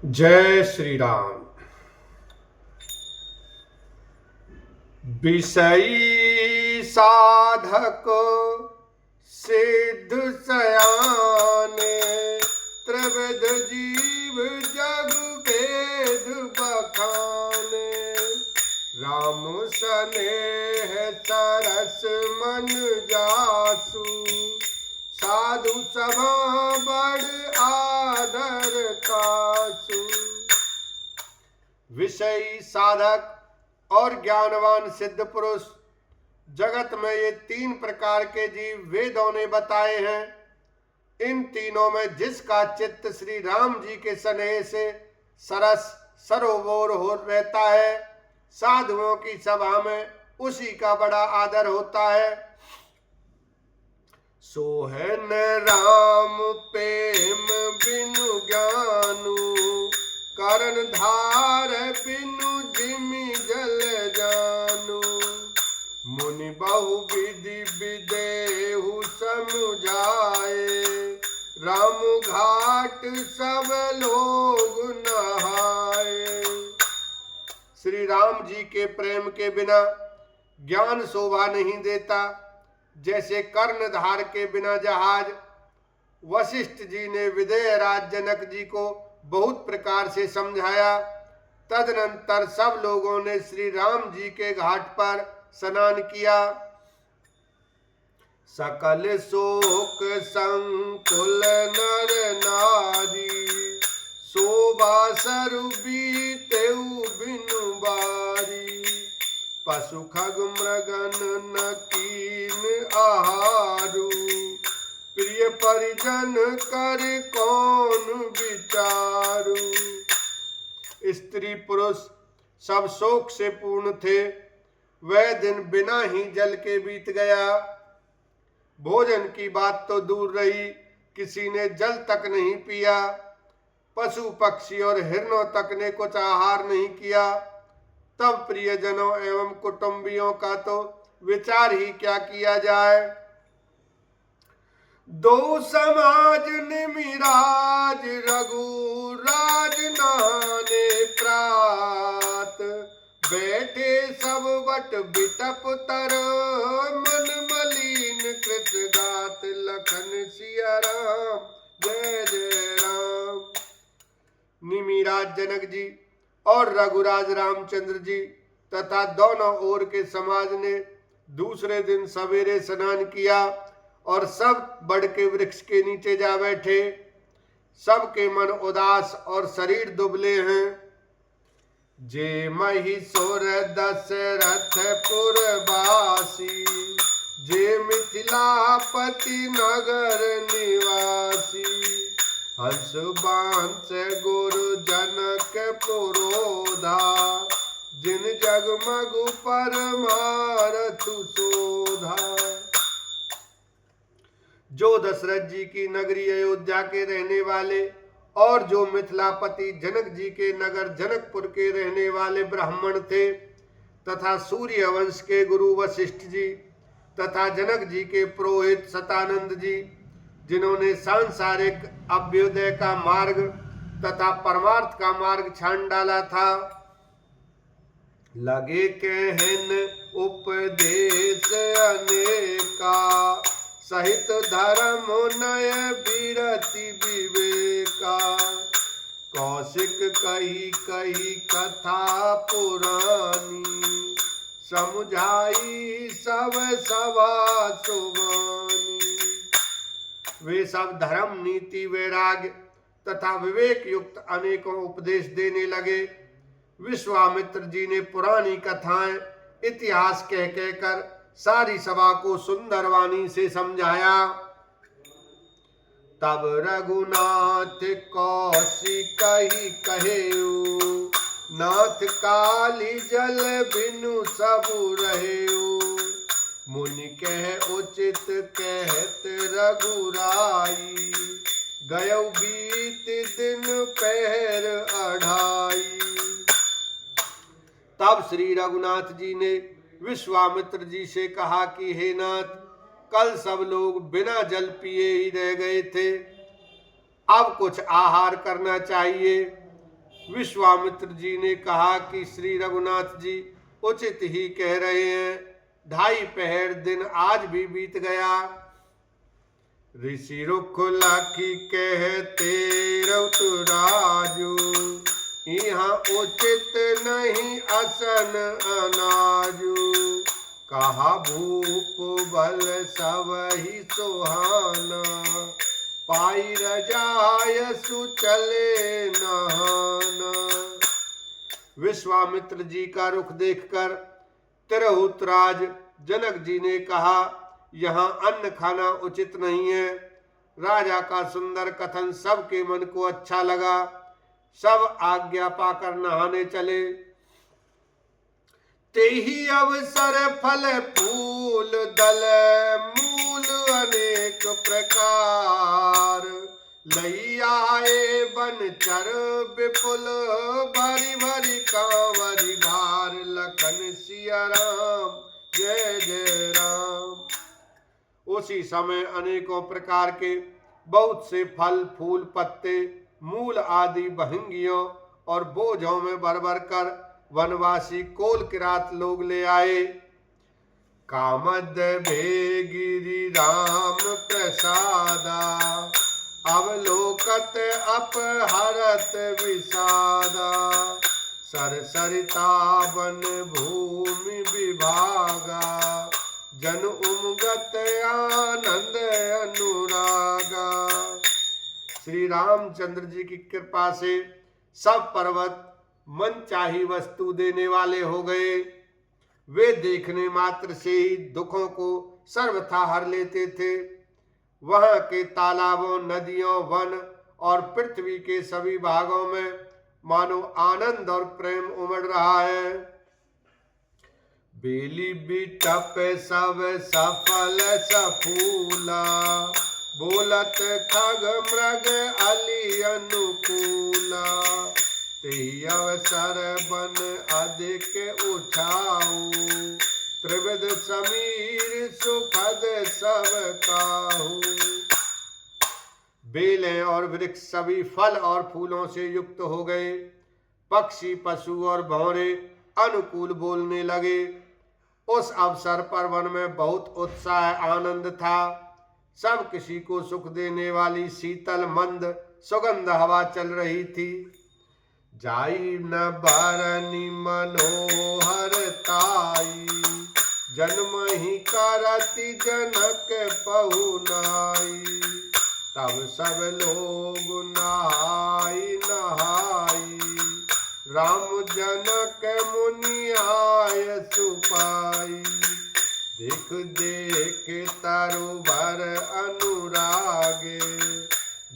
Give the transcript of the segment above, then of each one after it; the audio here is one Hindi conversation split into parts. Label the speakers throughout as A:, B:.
A: जय श्री राम। विषयी साधक सिद्ध सयाने, त्रिविध जीव जग भेद बखाने। राम स्नेह तरस मन जासु, साधु सभा बड़ आदर तासु। विषयी साधक और ज्ञानवान सिद्ध पुरुष, जगत में ये तीन प्रकार के जीव वेदों ने बताए हैं। इन तीनों में जिसका चित्त श्री राम जी के स्नेह से सरस सरोवर हो रहता है, साधुओं की सभा में उसी का बड़ा आदर होता है। सोहन राम प्रेम बिनु ज्ञानु, करण धार बिनु जिमि जल जानु। मुनि बहु विधि विदेहु समुझाए, राम घाट सब लोग नहाए। श्री राम जी के प्रेम के बिना ज्ञान शोभा नहीं देता, जैसे कर्णधार के बिना जहाज। वशिष्ठ जी ने विदेह राज जनक जी को बहुत प्रकार से समझाया। तदनंतर सब लोगों ने श्री राम जी के घाट पर स्नान किया। सकल शोक संकुल नर नारी, शोभा सरु बीतेउ बिनु बारी। पशु खग मृगन न कीन आहारू, प्रिय परिजन कर कौन विचारू। स्त्री पुरुष सब शोक से पूर्ण थे। वह दिन बिना ही जल के बीत गया। भोजन की बात तो दूर रही, किसी ने जल तक नहीं पिया। पशु पक्षी और हिरणों तक ने कुछ आहार नहीं किया। तब प्रियजनों एवं कुटुंबियों का तो विचार ही क्या किया जाए। दो समाज निमिराज, रघुराज नहाने प्रात। बैठे सब बट बिटप तर, मन मलिन कृत गात। लखन सिया राम जय जय राम। निमिराज जनक जी और रघुराज रामचंद्र जी तथा दोनों ओर के समाज ने दूसरे दिन सवेरे स्नान किया और सब बड़ के वृक्ष के नीचे जा बैठे। सबके मन उदास और शरीर दुबले हैं। जे महिषुर दशरथ पुरवासी, जे मिथिलापति नगर निवासी। हंस बांस गुरु जनक पुरोधा, जिन जगमगु परमारथु शोधा। जो दशरथ जी की नगरी अयोध्या के रहने वाले और जो मिथिलापति जनक जी के नगर जनकपुर के रहने वाले ब्राह्मण थे, तथा सूर्य वंश के गुरु वशिष्ठ जी तथा जनक जी के पुरोहित सतानंद जी, जिन्होंने सांसारिक अभ्युदय का मार्ग तथा परमार्थ का मार्ग छान डाला था। लगे कहन उपदेश अनेका, सहित धर्म नय विरति विवेका। कौशिक कही कही कथा पुरानी, समुझाई सब सभा सुबानी। वे सब धर्म नीति वैराग्य तथा विवेक युक्त अनेकों उपदेश देने लगे। विश्वामित्र जी ने पुरानी कथाएं इतिहास कह कहकर सारी सभा को सुंदर वाणी से समझाया। तब रघुनाथ कौशिक ही कहेऊ, नाथ काली जल बिनु सबु रहेऊ। मुनि कह उचित कहत रघुराई, गयौ बीत दिन पहर अढ़ाई। तब श्री रघुनाथ जी ने विश्वामित्र जी से कहा कि हे नाथ, कल सब लोग बिना जल पिए ही रह गए थे, अब कुछ आहार करना चाहिए। विश्वामित्र जी ने कहा कि श्री रघुनाथ जी उचित ही कह रहे हैं, 2.5 पहर दिन आज भी बीत गया। ऋषि रुख लाखी कहते रघुराजू, यहाँ उचित नहीं असन अनाजू। कहा भूप बल सब ही सुहाना, पाई रजाय सुचले नहाना। विश्वामित्र जी का रुख देखकर तिरहुतराज जनक जी ने कहा, यहाँ अन्न खाना उचित नहीं है। राजा का सुंदर कथन सबके मन को अच्छा लगा। सब आज्ञा पाकर नहाने चले। तेहि अवसर फल फूल दल मूल अनेक प्रकार, लई आए बन चर विपुल भरी भरी कांवरी भार। लखन सिया राम जय जय राम। उसी समय अनेकों प्रकार के बहुत से फल फूल पत्ते मूल आदि बहंगियों और बोझों में भर भर कर वनवासी कोल किरात लोग ले आए। कामद भेगिरि राम प्रसादा, अवलोकत अपहरत विषादा। सरसरिता वन भूमि विभागा, जन उमगत आनंद अनुरागा। श्री रामचंद्र जी की कृपा से सब पर्वत मन चाही वस्तु देने वाले हो गए। वे देखने मात्र से ही दुखों को सर्वथा हर लेते थे। वहां के तालाबों, नदियों, वन और पृथ्वी के सभी भागों में मानो आनंद और प्रेम उमड़ रहा है। बेली बिटप सब सफल सफूला, बोलत खग मृग अली अनुकूला। तेहि अवसर बन अधिक उठाऊ, त्रिविध समीर सुखद सब काहू। बेलें और वृक्ष सभी फल और फूलों से युक्त हो गए। पक्षी, पशु और भौरे अनुकूल बोलने लगे। उस अवसर पर वन में बहुत उत्साह आनंद था। सब किसी को सुख देने वाली शीतल मंद सुगंध हवा चल रही थी। जाई न बरनी मनोहर ताई, जन्म ही करती जनक पहुनाई। तब सब लोग नहाई नहाई, राम जनक मुनि आय सुपाई। देख देख तरु भर अनुरागे,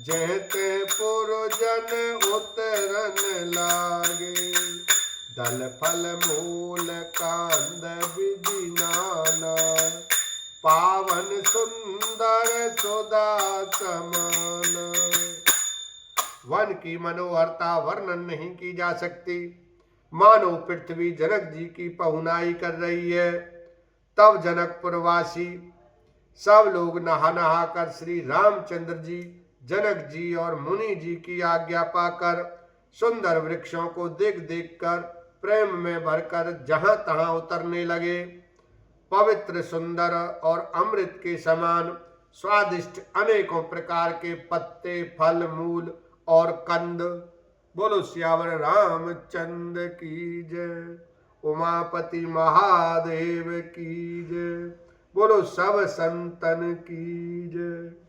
A: जहते पुरजन उतरन लागे। दल फल मूल कांद विधि नाना, पावन सुंदर सुधा समान। वन की मनोहरता वर्णन नहीं की जा सकती। मानो पृथ्वी जनक जी की पहुनाई कर रही है। तब जनकपुरवासी सब लोग नहा नहा कर श्री रामचंद्र जी, जनक जी और मुनि जी की आज्ञा पाकर सुंदर वृक्षों को देख देख कर प्रेम में भरकर जहां तहां उतरने लगे। पवित्र, सुंदर और अमृत के समान स्वादिष्ट अनेकों प्रकार के पत्ते, फल, मूल और कंद। बोलो सियावर रामचंद्र की जय। उमापति महादेव की जय। बोलो सब संतन की जय।